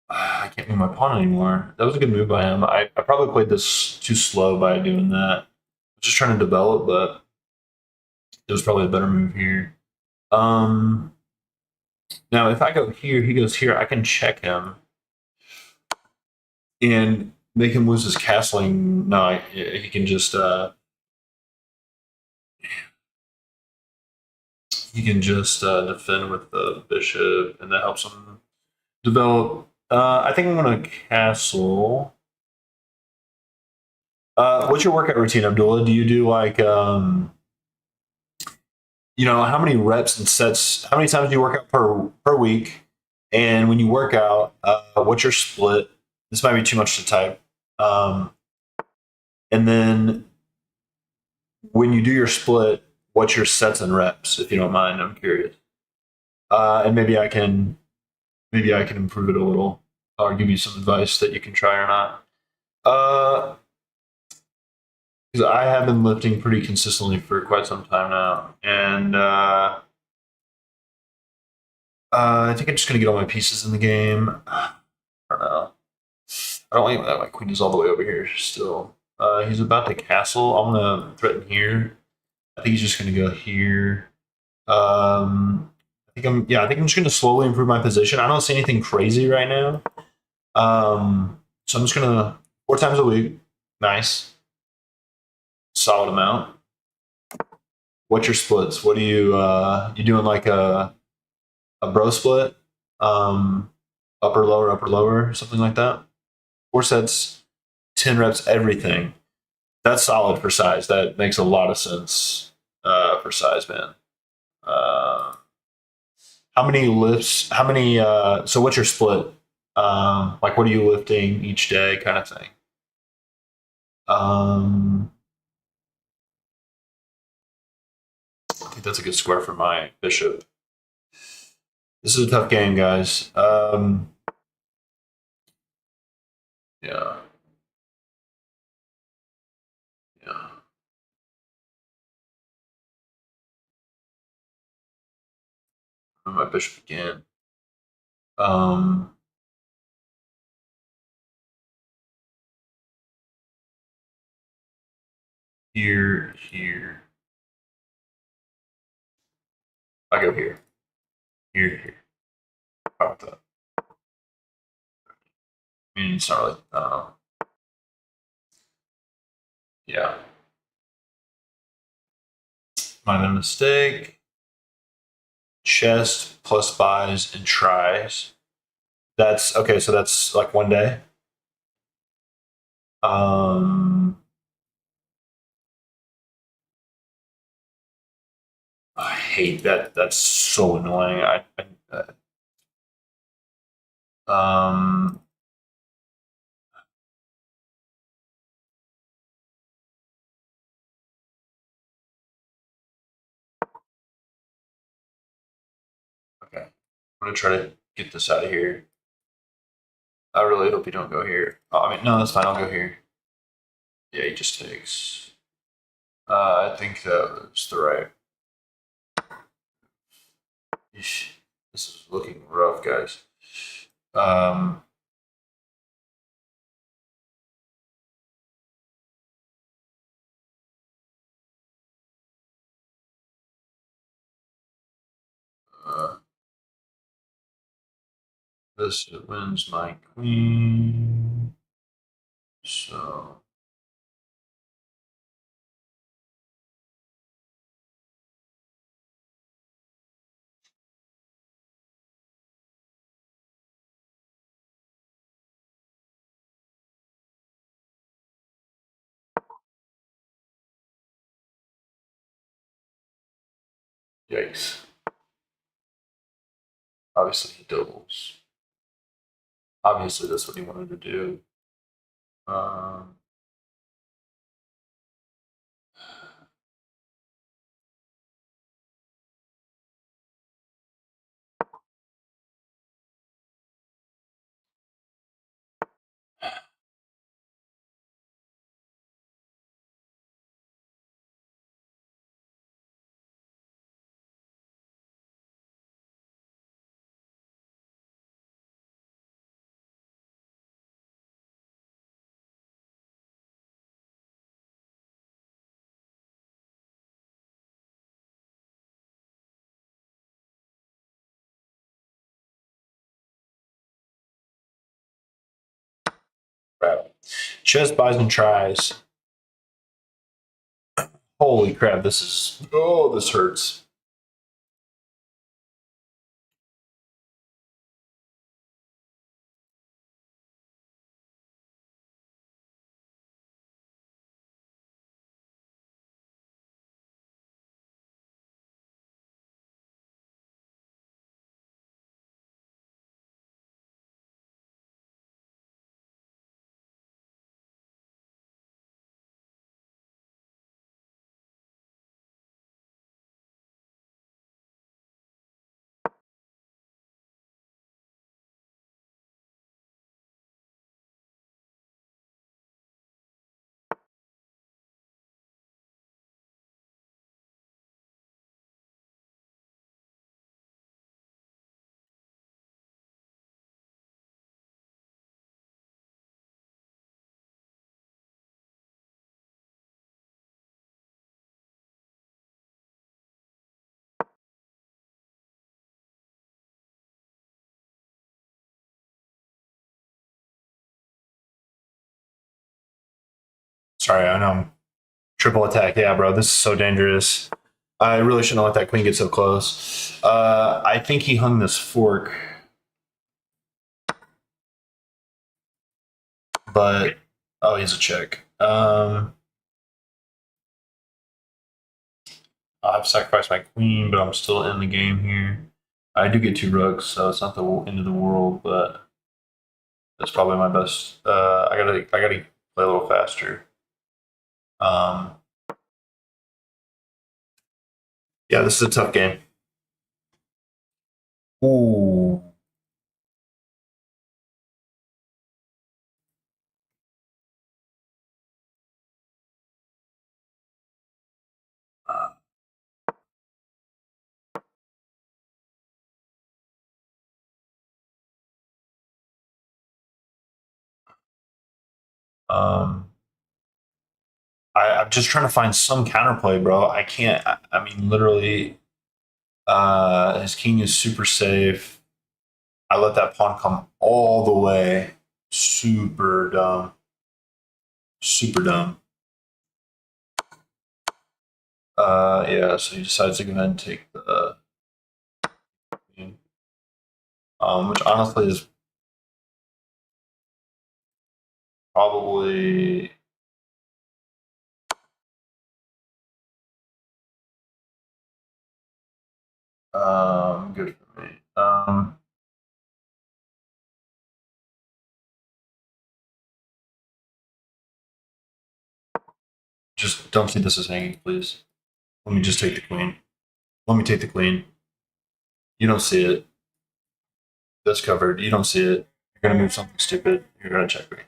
I can't move my pawn anymore. That was a good move by him. I probably played this too slow by doing that. I was just trying to develop, but it was probably a better move here. Um, Now, if I go here, he goes here. I can check him and make him lose his castling. No, he can just defend with the bishop, and that helps him develop. I think I'm gonna castle. What's your workout routine, Abdullah? Do you do like how many reps and sets? How many times do you work out per week? And when you work out, what's your split? This might be too much to type. Um, and then when you do your split, what's your sets and reps? If you don't mind, I'm curious. And maybe I can improve it a little, or give you some advice that you can try or not. Uh, because I have been lifting pretty consistently for quite some time now, and I think I'm just gonna get all my pieces in the game. I don't know. I don't like that my queen is all the way over here still. He's about to castle. I'm gonna threaten here. I think he's just gonna go here. I think I'm just gonna slowly improve my position. I don't see anything crazy right now. So I'm just gonna 4 times a week. Nice, solid amount. What's your splits? What do you doing like a bro split? Um, upper lower, something like that. 4 sets, 10 reps, everything. That's solid for size. That makes a lot of sense for size, man. Uh, how many lifts? How many? So what's your split? Like what are you lifting each day, kind of thing. Um, I think that's a good square for my bishop. This is a tough game, guys. Yeah, yeah. My bishop again. Um, here. I go here. Here. How about that? I mean, it's not really. Yeah, might have been a mistake. Chest plus buys and tries. That's okay. So that's like one day. Um, I hate that. That's so annoying. Um, okay. I'm gonna try to get this out of here. I really hope you don't go here. Oh, I mean, no, that's fine. I'll go here. Yeah, he just takes. I think that was the right. Eesh, this is looking rough, guys. Um, uh, this wins my queen. So yikes. Obviously, he doubles. Obviously, that's what he wanted to do. Um, crap. Chest buys and tries. Holy crap! This is. Oh, this hurts. Sorry, I know I'm triple attack. Yeah, bro, this is so dangerous. I really shouldn't let that queen get so close. I think he hung this fork, but oh, he's a check. I've sacrificed my queen, but I'm still in the game here. I do get two rooks, so it's not the end of the world, but that's probably my best. I gotta play a little faster. Um, yeah, this is a tough game. Ooh. Um, I'm just trying to find some counterplay, bro. I can't. I mean, literally, his king is super safe. I let that pawn come all the way. Super dumb. Super dumb. Yeah. So he decides to go ahead and take the queen, which honestly is probably good for me. Just don't see this as hanging, please. Let me just take the queen. Let me take the queen. You don't see it. That's covered. You don't see it. You're gonna move something stupid. You're gonna check me.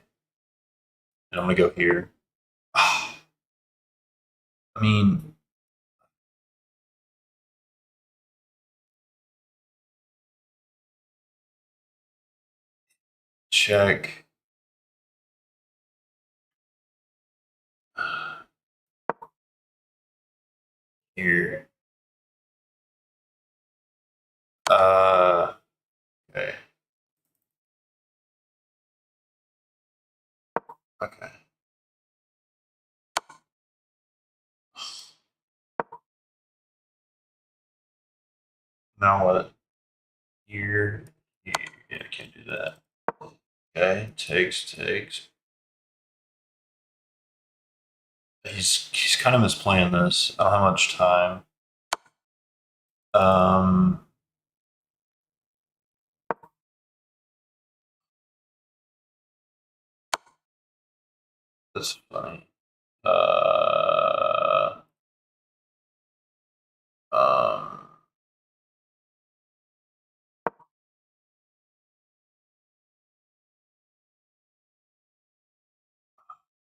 And I'm gonna go here. I mean, check here. Okay. Okay. Now what? Here. Here. Yeah, I can't do that. Okay. Takes. He's kind of misplaying this. I don't have much time. Um, that's funny. Um,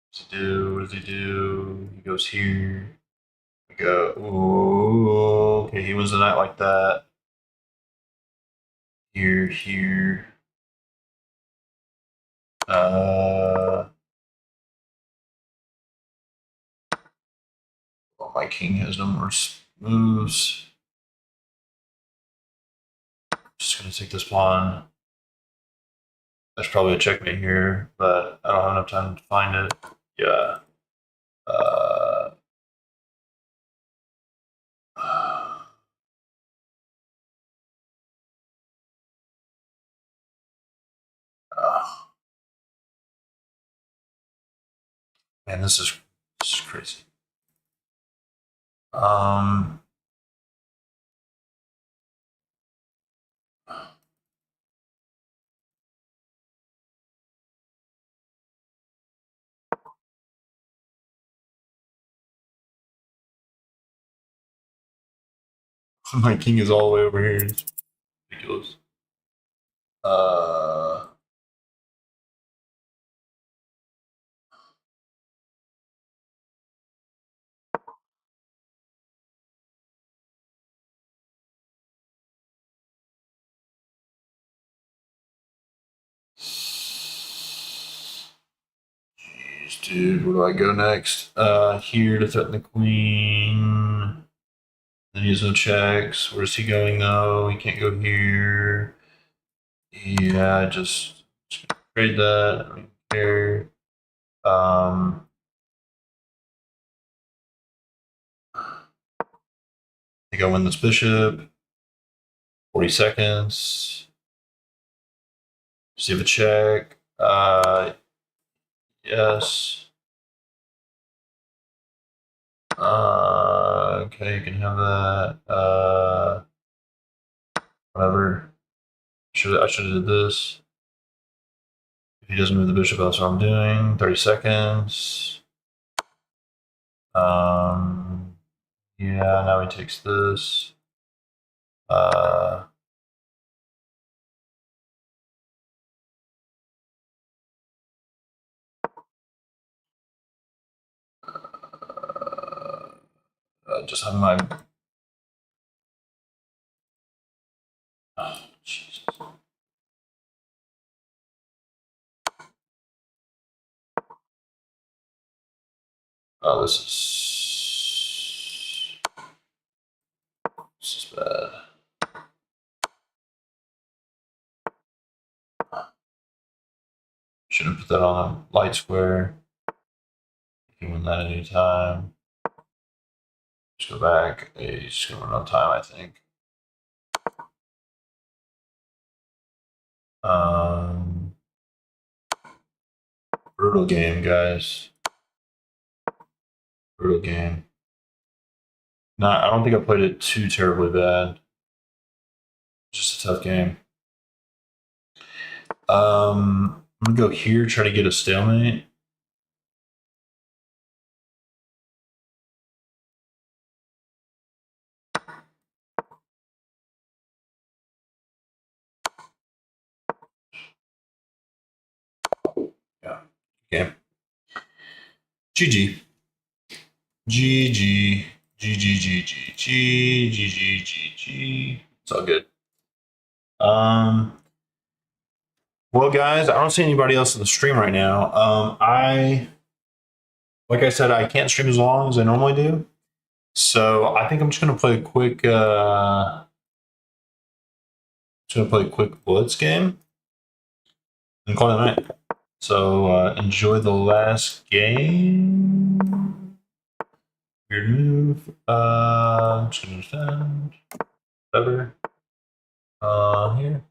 what does he do? What does he do? He goes here. We go. Ooh, okay, he wins the night like that. Here. Uh, well, my king has no more moves. Just gonna take this pawn. There's probably a checkmate here, but I don't have enough time to find it. Yeah. Uh, man, this is crazy. Um, my king is all the way over here. It's ridiculous. Uh, Jeez, dude, where do I go next? Here to threaten the queen. Then he has no checks. Where's he going though? He can't go here. Yeah, just trade that. I don't care. Um, think I win this bishop. 40 seconds. Receive a check. Yes. Okay, you can have that. Whatever. I should have did this. If he doesn't move the bishop, that's what I'm doing. 30 seconds. Yeah, now he takes this. Uh, just having my. Oh, Jesus. Oh, this is bad. Should have put that on a light square. You can win that at any time. Just go back. He's just gonna run out of time, I think. Brutal game, guys. Brutal game. I don't think I played it too terribly bad. Just a tough game. I'm gonna go here, try to get a stalemate. Yeah. Okay. GG. GG. GG. It's all good. Well, guys, I don't see anybody else in the stream right now. Like I said, I can't stream as long as I normally do. So I think I'm just gonna play a quick blitz game and call it a night. So enjoy the last game. Weird move. I'm just gonna defend. Whatever. Here.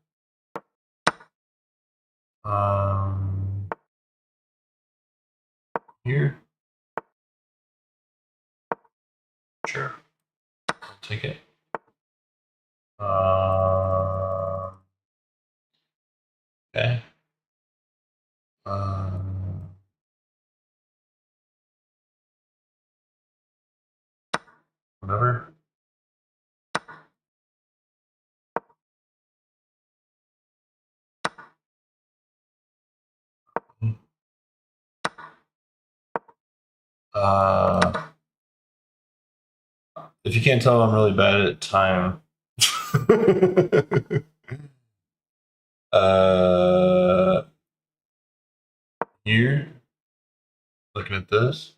Here. Sure. I'll take it. Okay. Whatever. If you can't tell, I'm really bad at time. Here, looking at this.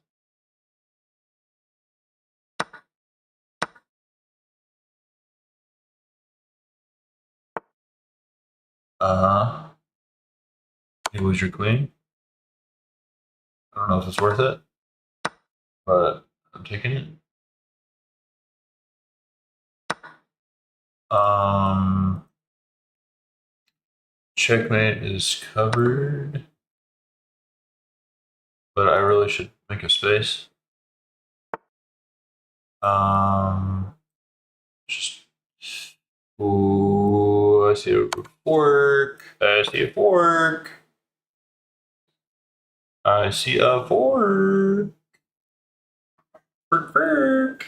You lose your queen. I don't know if it's worth it, but I'm taking it. Checkmate is covered, but I really should make a space. Just. Ooh, I see a fork. I see a fork. I see a fork. Fork.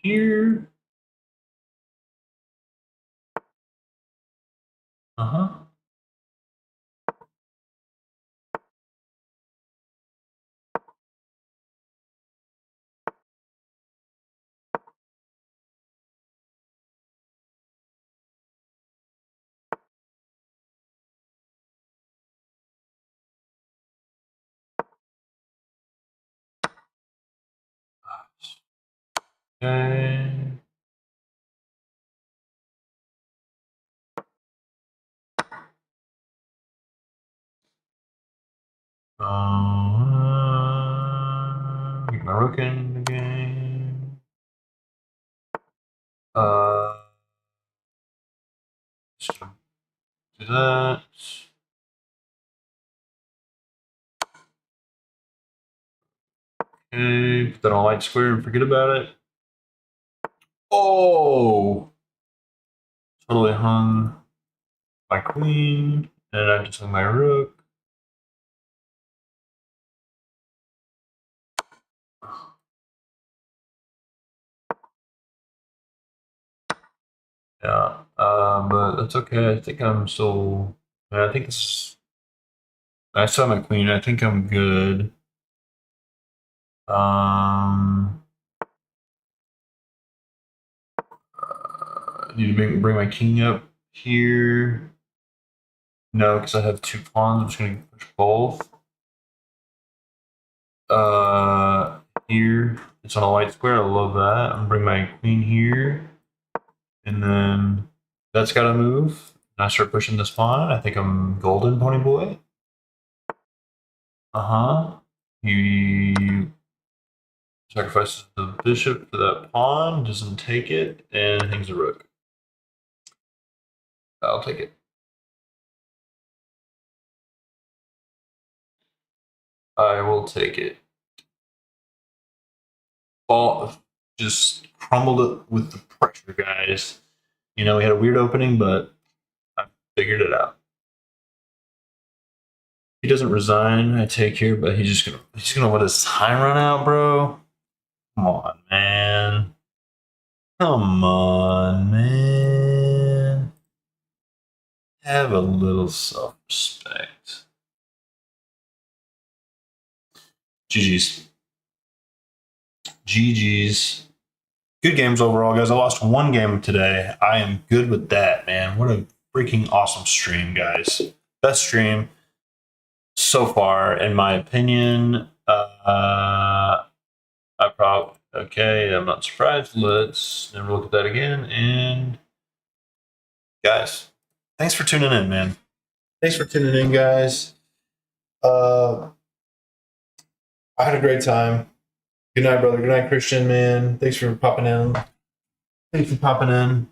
Here. Uh-huh. Okay. Get my rook in the game. Just do that. Okay, put that on a light square and forget about it. Oh! Totally hung my queen, and I just hung my rook. Yeah, but that's okay. I think I'm still. I think this is. I saw my queen. I think I'm good. Need to bring my king up here. No, because I have two pawns. I'm just going to push both. Here. It's on a light square. I love that. I'm going to bring my queen here. And then that's got to move. And I start pushing this pawn. I think I'm golden, pony boy. Uh-huh. He sacrifices the bishop for that pawn. Doesn't take it. And hangs a rook. I'll take it. I will take it. Ball just crumbled it with the pressure, guys. You know, we had a weird opening, but I figured it out. He doesn't resign, I take here, but he's gonna let his time run out, bro. Come on, man. Come on, man. Have a little self-respect. GG's. GG's. Good games overall, guys. I lost one game today. I am good with that, man. What a freaking awesome stream, guys. Best stream so far, in my opinion. I probably okay. I'm not surprised. Let's never look at that again. And guys, thanks for tuning in, man. Thanks for tuning in, guys. I had a great time. Good night, brother. Good night, Christian, man. Thanks for popping in. Thanks for popping in.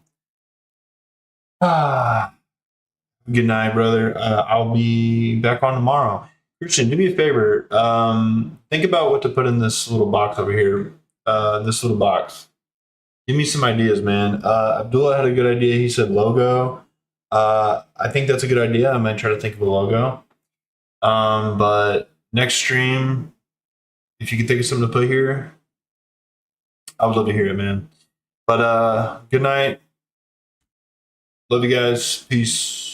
Good night, brother. I'll be back on tomorrow. Christian, do me a favor. Think about what to put in this little box over here. This little box. Give me some ideas, man. Abdullah had a good idea. He said logo. I think that's a good idea. I might try to think of a logo. But next stream, if you could think of something to put here, I would love to hear it, man. But good night. Love you guys. Peace.